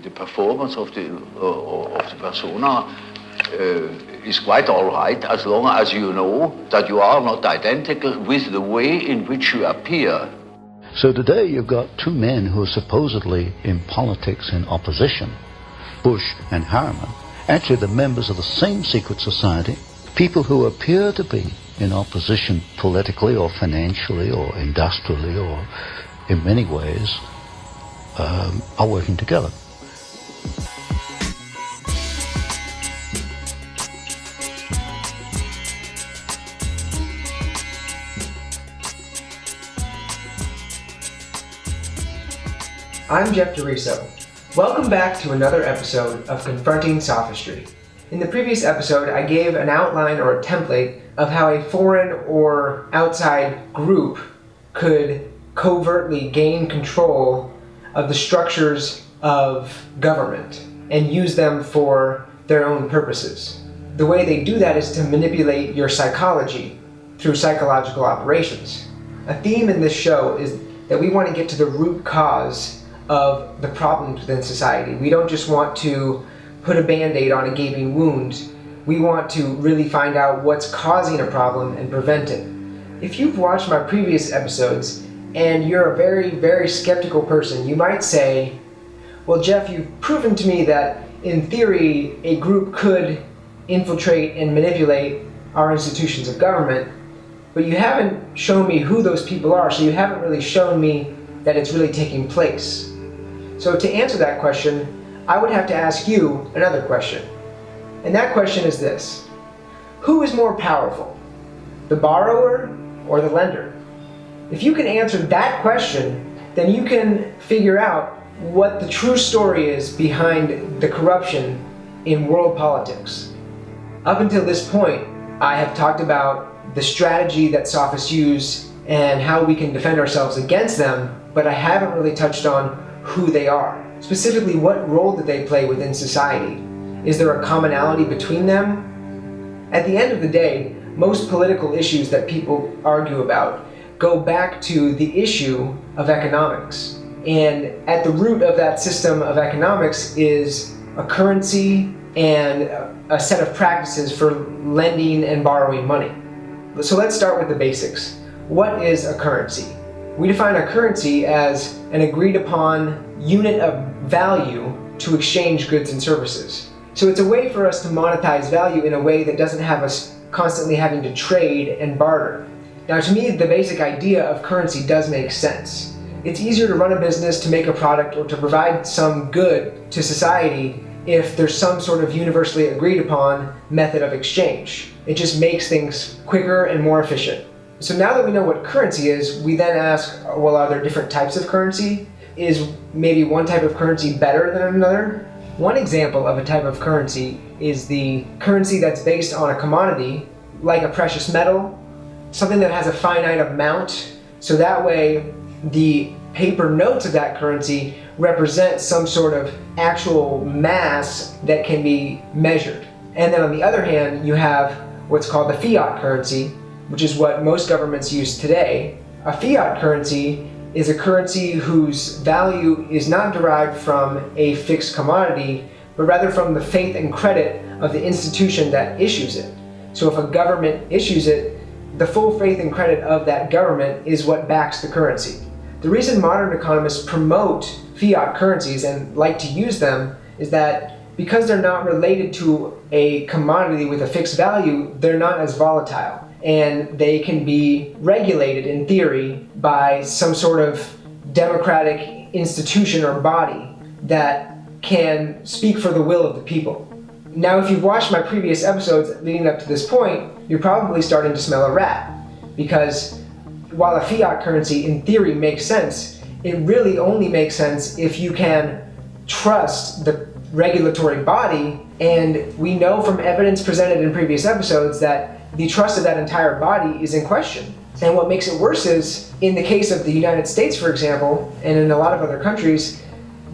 the performance of the persona is quite all right, as long as you know that you are not identical with the way in which you appear. So today you've got two men who are supposedly in politics in opposition, Bush and Harriman, actually the members of the same secret society, people who appear to be in opposition politically or financially or industrially or in many ways, are working together. I'm Jeff DeRiso. Welcome back to another episode of Confronting Sophistry. In the previous episode, I gave an outline or a template of how a foreign or outside group could covertly gain control of the structures of government and use them for their own purposes. The way they do that is to manipulate your psychology through psychological operations. A theme in this show is that we want to get to the root cause of the problems within society. We don't just want to put a band-aid on a gaping wound. We want to really find out what's causing a problem and prevent it. If you've watched my previous episodes and you're a very, very skeptical person, you might say, well, Jeff, you've proven to me that in theory a group could infiltrate and manipulate our institutions of government, but you haven't shown me who those people are, so you haven't really shown me that it's really taking place. So to answer that question, I would have to ask you another question. And that question is this: who is more powerful, the borrower or the lender? If you can answer that question, then you can figure out what the true story is behind the corruption in world politics. Up until this point, I have talked about the strategy that sophists use and how we can defend ourselves against them, but I haven't really touched on who they are. Specifically, what role do they play within society? Is there a commonality between them? At the end of the day, most political issues that people argue about go back to the issue of economics. And at the root of that system of economics is a currency and a set of practices for lending and borrowing money. So let's start with the basics. What is a currency? We define a currency as an agreed upon unit of value to exchange goods and services. So it's a way for us to monetize value in a way that doesn't have us constantly having to trade and barter. Now, to me, the basic idea of currency does make sense. It's easier to run a business, to make a product, or to provide some good to society if there's some sort of universally agreed upon method of exchange. It just makes things quicker and more efficient. So now that we know what currency is, we then ask, well, are there different types of currency? Is maybe one type of currency better than another? One example of a type of currency is the currency that's based on a commodity, like a precious metal, something that has a finite amount, so that way the paper notes of that currency represent some sort of actual mass that can be measured. And then on the other hand, you have what's called the fiat currency, which is what most governments use today. A fiat currency is a currency whose value is not derived from a fixed commodity, but rather from the faith and credit of the institution that issues it. So if a government issues it, the full faith and credit of that government is what backs the currency. The reason modern economists promote fiat currencies and like to use them is that because they're not related to a commodity with a fixed value, they're not as volatile. And they can be regulated in theory by some sort of democratic institution or body that can speak for the will of the people. Now, if you've watched my previous episodes leading up to this point, you're probably starting to smell a rat, because while a fiat currency in theory makes sense, it really only makes sense if you can trust the regulatory body, and we know from evidence presented in previous episodes that the trust of that entire body is in question. And what makes it worse is, in the case of the United States, for example, and in a lot of other countries,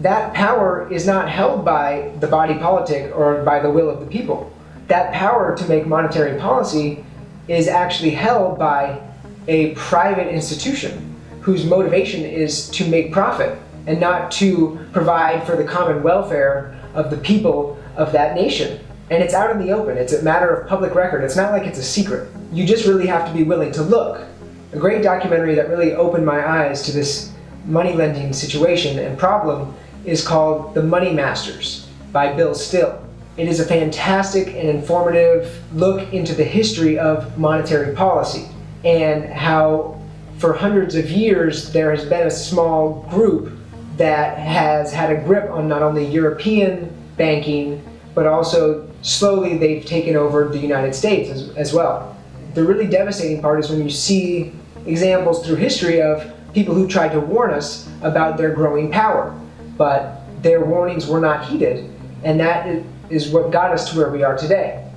that power is not held by the body politic or by the will of the people. That power to make monetary policy is actually held by a private institution whose motivation is to make profit. and not to provide for the common welfare of the people of that nation. And it's out in the open. It's a matter of public record. It's not like it's a secret. You just really have to be willing to look. A great documentary that really opened my eyes to this money lending situation and problem is called The Money Masters by Bill Still. It is a fantastic and informative look into the history of monetary policy and how for hundreds of years there has been a small group that has had a grip on not only European banking, but also slowly they've taken over the United States as well. The really devastating part is when you see examples through history of people who tried to warn us about their growing power, but their warnings were not heeded, and that is what got us to where we are today.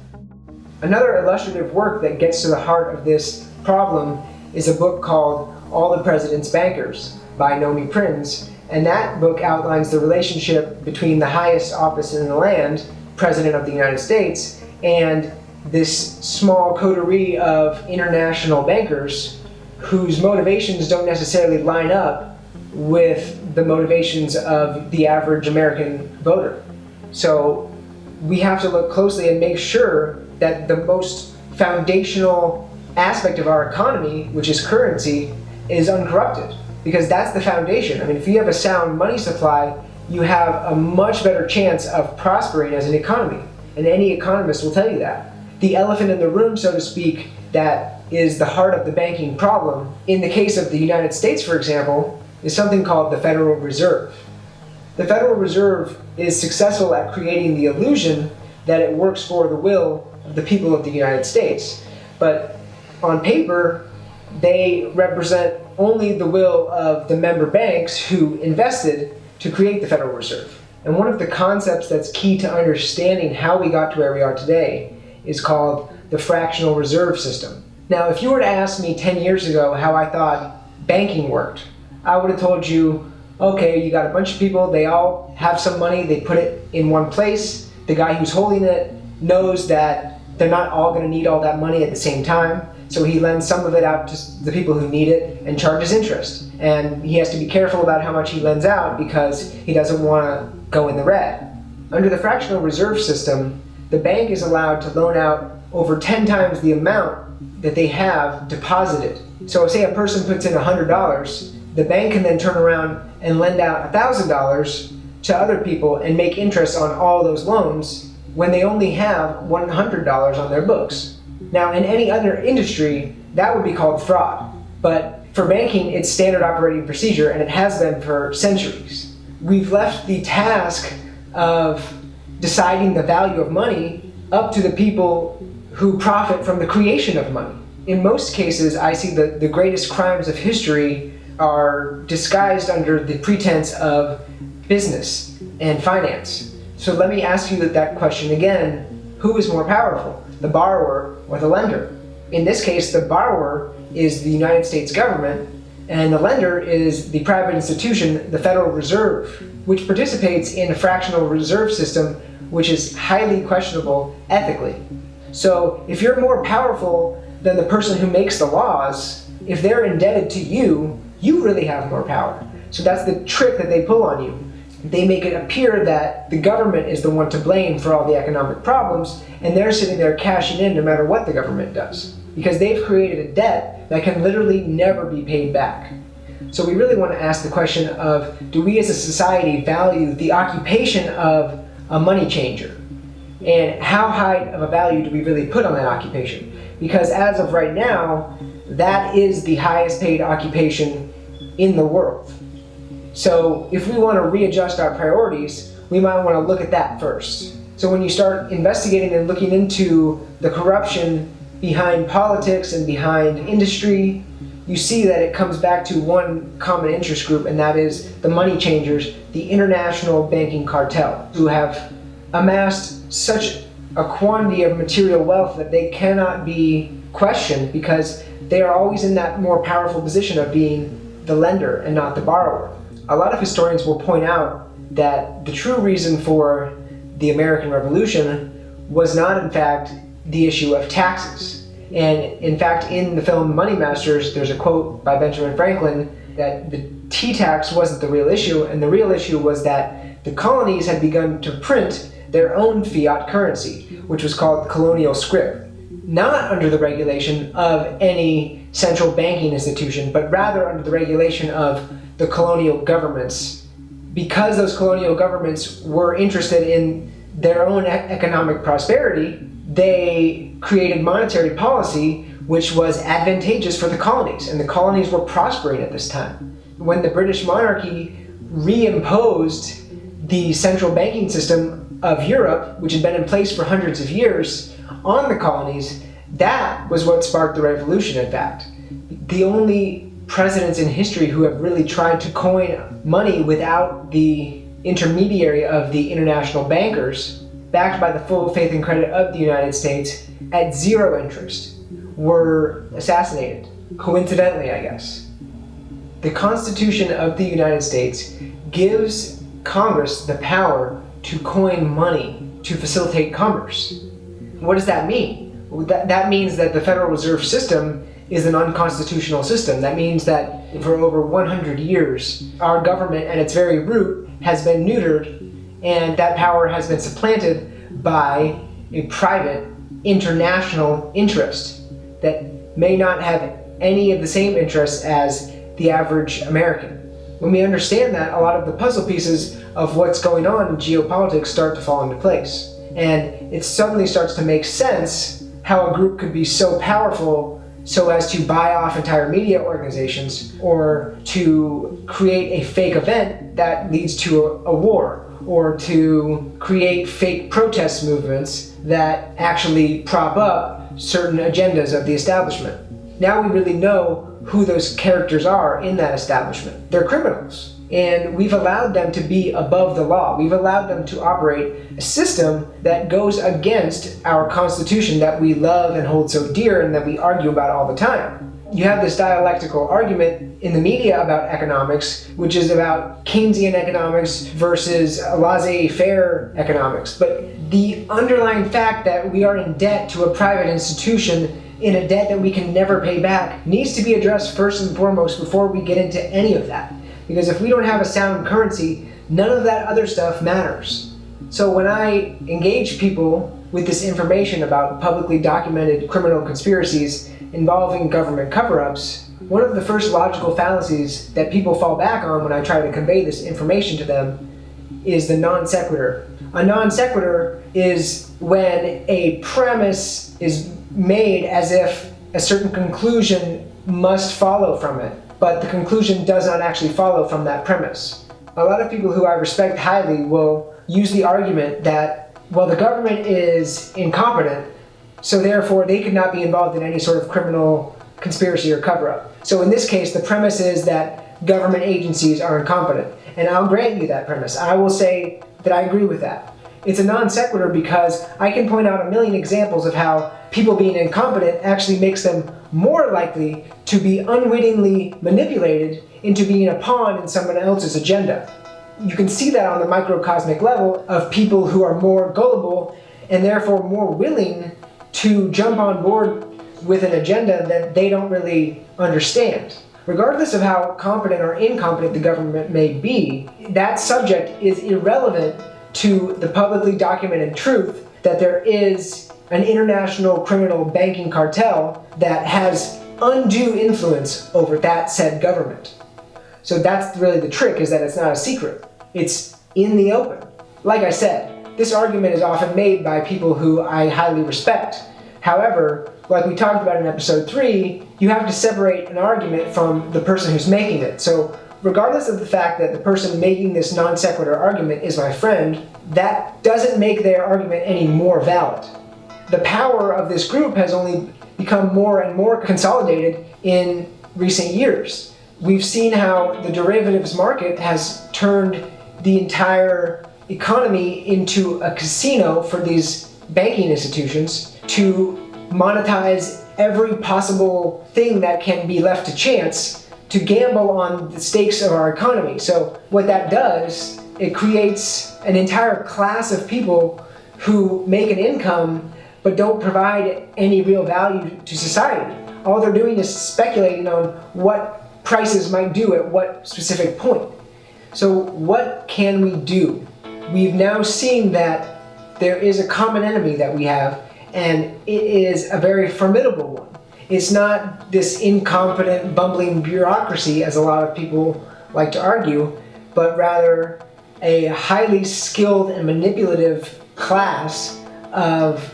Another illustrative work that gets to the heart of this problem is a book called All the President's Bankers by Nomi Prinz, and that book outlines the relationship between the highest office in the land, President of the United States, and this small coterie of international bankers whose motivations don't necessarily line up with the motivations of the average American voter. So we have to look closely and make sure that the most foundational aspect of our economy, which is currency, is uncorrupted, because that's the foundation. I mean, if you have a sound money supply, you have a much better chance of prospering as an economy, and any economist will tell you that. The elephant in the room, so to speak, that is the heart of the banking problem, in the case of the United States, for example, is something called the Federal Reserve. The Federal Reserve is successful at creating the illusion that it works for the will of the people of the United States, but on paper, they represent only the will of the member banks who invested to create the Federal Reserve. And one of the concepts that's key to understanding how we got to where we are today is called the fractional reserve system. Now, if you were to ask me 10 years ago how I thought banking worked, I would have told you, okay, you got a bunch of people, they all have some money, they put it in one place, the guy who's holding it knows that they're not all going to need all that money at the same time, so he lends some of it out to the people who need it and charges interest. And he has to be careful about how much he lends out because he doesn't want to go in the red. Under the fractional reserve system, the bank is allowed to loan out over 10 times the amount that they have deposited. So say a person puts in $100, the bank can then turn around and lend out $1,000 to other people and make interest on all those loans when they only have $100 on their books. Now, in any other industry, that would be called fraud. But for banking, it's standard operating procedure, and it has been for centuries. We've left the task of deciding the value of money up to the people who profit from the creation of money. In most cases, I see the greatest crimes of history are disguised under the pretense of business and finance. So let me ask you that question again. Who is more powerful, the borrower or the lender? In this case, the borrower is the United States government, and the lender is the private institution, the Federal Reserve, which participates in a fractional reserve system, which is highly questionable ethically. So if you're more powerful than the person who makes the laws, if they're indebted to you, you really have more power. So that's the trick that they pull on you. They make it appear that the government is the one to blame for all the economic problems, and they're sitting there cashing in no matter what the government does, because they've created a debt that can literally never be paid back. So we really want to ask the question of, do we as a society value the occupation of a money changer? And how high of a value do we really put on that occupation? Because as of right now, that is the highest paid occupation in the world. So if we want to readjust our priorities, we might want to look at that first. So when you start investigating and looking into the corruption behind politics and behind industry, you see that it comes back to one common interest group, and that is the money changers, the international banking cartel, who have amassed such a quantity of material wealth that they cannot be questioned because they are always in that more powerful position of being the lender and not the borrower. A lot of historians will point out that the true reason for the American Revolution was not, in fact, the issue of taxes. And in fact, in the film Money Masters, there's a quote by Benjamin Franklin that the tea tax wasn't the real issue, and the real issue was that the colonies had begun to print their own fiat currency, which was called colonial scrip, not under the regulation of any central banking institution, but rather under the regulation of the colonial governments. Because those colonial governments were interested in their own economic prosperity, they created monetary policy which was advantageous for the colonies, and the colonies were prospering at this time. When the British monarchy reimposed the central banking system of Europe, which had been in place for hundreds of years, on the colonies, that was what sparked the revolution, in fact. The only presidents in history who have really tried to coin money without the intermediary of the international bankers, backed by the full faith and credit of the United States, at zero interest, were assassinated. Coincidentally, I guess. The Constitution of the United States gives Congress the power to coin money to facilitate commerce. What does that mean? That means that the Federal Reserve System is an unconstitutional system. That means that for over 100 years, our government at its very root has been neutered, and that power has been supplanted by a private international interest that may not have any of the same interests as the average American. When we understand that, a lot of the puzzle pieces of what's going on in geopolitics start to fall into place. And it suddenly starts to make sense how a group could be so powerful so as to buy off entire media organizations, or to create a fake event that leads to a war, or to create fake protest movements that actually prop up certain agendas of the establishment. Now we really know who those characters are in that establishment. They're criminals. And we've allowed them to be above the law. We've allowed them to operate a system that goes against our Constitution that we love and hold so dear and that we argue about all the time. You have this dialectical argument in the media about economics, which is about Keynesian economics versus laissez-faire economics. But the underlying fact that we are in debt to a private institution, in a debt that we can never pay back, needs to be addressed first and foremost before we get into any of that. Because if we don't have a sound currency, none of that other stuff matters. So when I engage people with this information about publicly documented criminal conspiracies involving government cover-ups, one of the first logical fallacies that people fall back on when I try to convey this information to them is the non-sequitur. A non-sequitur is when a premise is made as if a certain conclusion must follow from it, but the conclusion does not actually follow from that premise. A lot of people who I respect highly will use the argument that, well, the government is incompetent, so therefore they could not be involved in any sort of criminal conspiracy or cover-up. So in this case, the premise is that government agencies are incompetent. And I'll grant you that premise. I will say that I agree with that. It's a non sequitur because I can point out a million examples of how people being incompetent actually makes them more likely to be unwittingly manipulated into being a pawn in someone else's agenda. You can see that on the microcosmic level of people who are more gullible and therefore more willing to jump on board with an agenda that they don't really understand. Regardless of how competent or incompetent the government may be, that subject is irrelevant to the publicly documented truth that there is an international criminal banking cartel that has undue influence over that said government. So that's really the trick, is that it's not a secret. It's in the open. Like I said, this argument is often made by people who I highly respect. However, like we talked about in episode 3, you have to separate an argument from the person who's making it. So regardless of the fact that the person making this non sequitur argument is my friend, that doesn't make their argument any more valid. The power of this group has only become more and more consolidated in recent years. We've seen how the derivatives market has turned the entire economy into a casino for these banking institutions to monetize every possible thing that can be left to chance, to gamble on the stakes of our economy. So what that does, it creates an entire class of people who make an income but don't provide any real value to society. All they're doing is speculating on what prices might do at what specific point. So what can we do? We've now seen that there is a common enemy that we have, and it is a very formidable one. It's not this incompetent, bumbling bureaucracy, as a lot of people like to argue, but rather a highly skilled and manipulative class of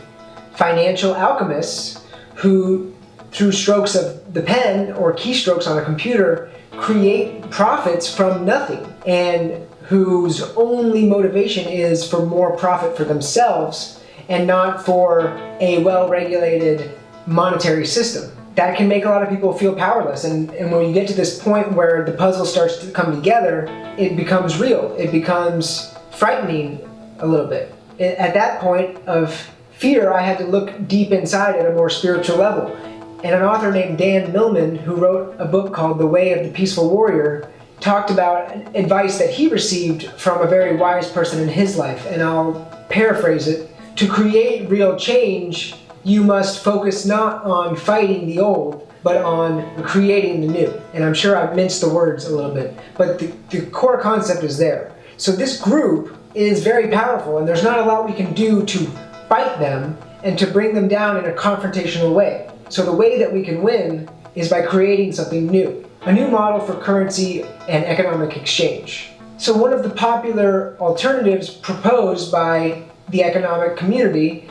financial alchemists who, through strokes of the pen or keystrokes on a computer, create profits from nothing, and whose only motivation is for more profit for themselves and not for a well-regulated monetary system. That can make a lot of people feel powerless, and when you get to this point where the puzzle starts to come together, it becomes real. It becomes frightening a little bit. At that point of fear, I had to look deep inside at a more spiritual level. And an author named Dan Millman, who wrote a book called The Way of the Peaceful Warrior, talked about advice that he received from a very wise person in his life, and I'll paraphrase it. To create real change, you must focus not on fighting the old, but on creating the new. And I'm sure I've minced the words a little bit, but the core concept is there. So this group is very powerful, and there's not a lot we can do to fight them and to bring them down in a confrontational way. So the way that we can win is by creating something new, a new model for currency and economic exchange. So one of the popular alternatives proposed by the economic community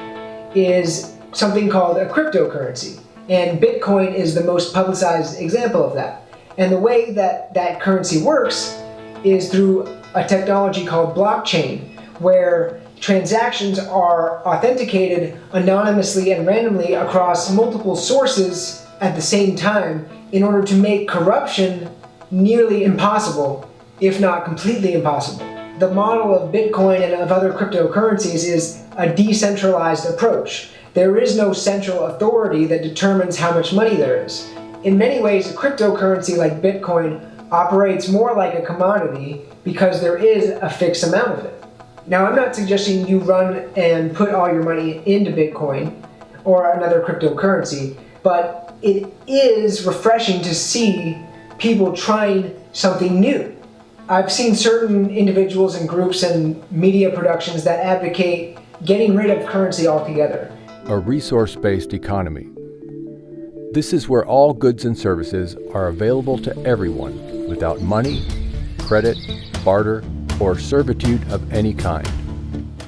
is something called a cryptocurrency. And Bitcoin is the most publicized example of that. And the way that that currency works is through a technology called blockchain, where transactions are authenticated anonymously and randomly across multiple sources at the same time in order to make corruption nearly impossible, if not completely impossible. The model of Bitcoin and of other cryptocurrencies is a decentralized approach. There is no central authority that determines how much money there is. In many ways, a cryptocurrency like Bitcoin operates more like a commodity because there is a fixed amount of it. Now, I'm not suggesting you run and put all your money into Bitcoin or another cryptocurrency, but it is refreshing to see people trying something new. I've seen certain individuals and groups and media productions that advocate getting rid of currency altogether. A resource-based economy. This is where all goods and services are available to everyone without money, credit, barter, or servitude of any kind.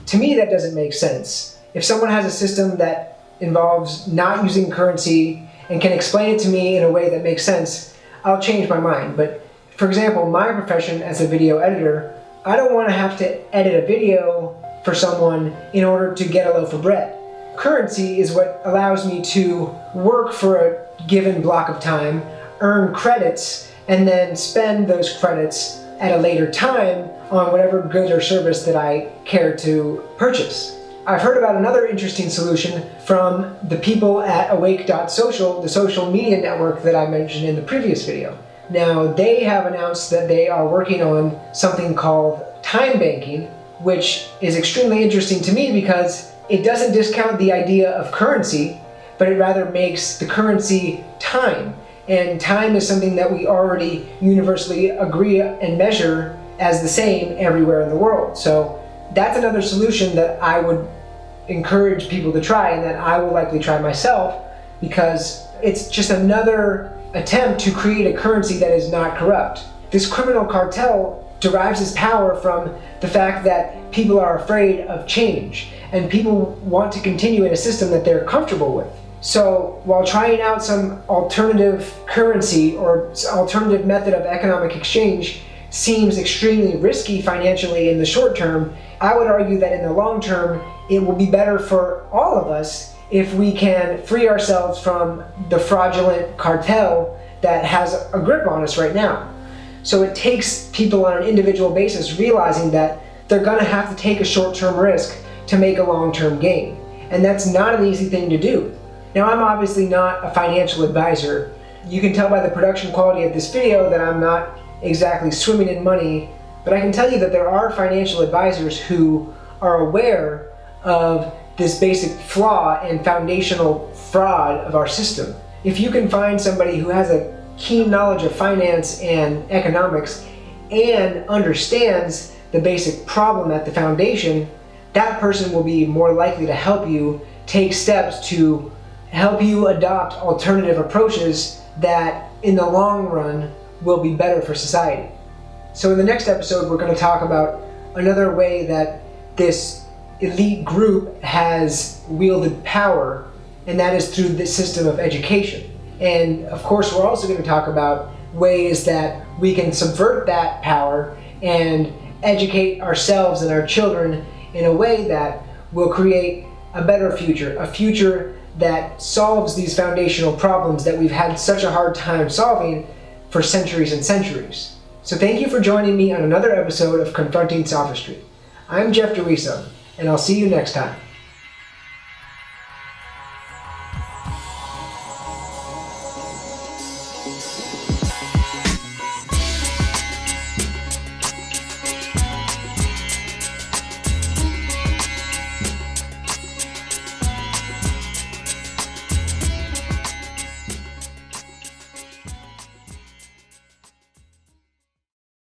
To me, that doesn't make sense. If someone has a system that involves not using currency and can explain it to me in a way that makes sense, I'll change my mind. But for example, my profession as a video editor, I don't want to have to edit a video for someone in order to get a loaf of bread. Currency is what allows me to work for a given block of time, earn credits, and then spend those credits at a later time on whatever good or service that I care to purchase. I've heard about another interesting solution from the people at awake.social, the social media network that I mentioned in the previous video. Now, they have announced that they are working on something called time banking, which is extremely interesting to me because it doesn't discount the idea of currency, but it rather makes the currency time. And time is something that we already universally agree and measure as the same everywhere in the world. So that's another solution that I would encourage people to try, and that I will likely try myself, because it's just another attempt to create a currency that is not corrupt. This criminal cartel derives its power from the fact that people are afraid of change, and people want to continue in a system that they're comfortable with. So while trying out some alternative currency or alternative method of economic exchange seems extremely risky financially in the short term, I would argue that in the long term, it will be better for all of us if we can free ourselves from the fraudulent cartel that has a grip on us right now. So it takes people on an individual basis realizing that they're going to have to take a short-term risk to make a long-term gain. And that's not an easy thing to do. Now, I'm obviously not a financial advisor. You can tell by the production quality of this video that I'm not exactly swimming in money, but I can tell you that there are financial advisors who are aware of this basic flaw and foundational fraud of our system. If you can find somebody who has a keen knowledge of finance and economics and understands the basic problem at the foundation, that person will be more likely to help you take steps to help you adopt alternative approaches that in the long run will be better for society. So in the next episode, we're going to talk about another way that this elite group has wielded power, and that is through the system of education. And of course, we're also going to talk about ways that we can subvert that power and educate ourselves and our children in a way that will create a better future, a future that solves these foundational problems that we've had such a hard time solving for centuries and centuries. So thank you for joining me on another episode of Confronting Sophistry. I'm Jeff DeRiso, and I'll see you next time.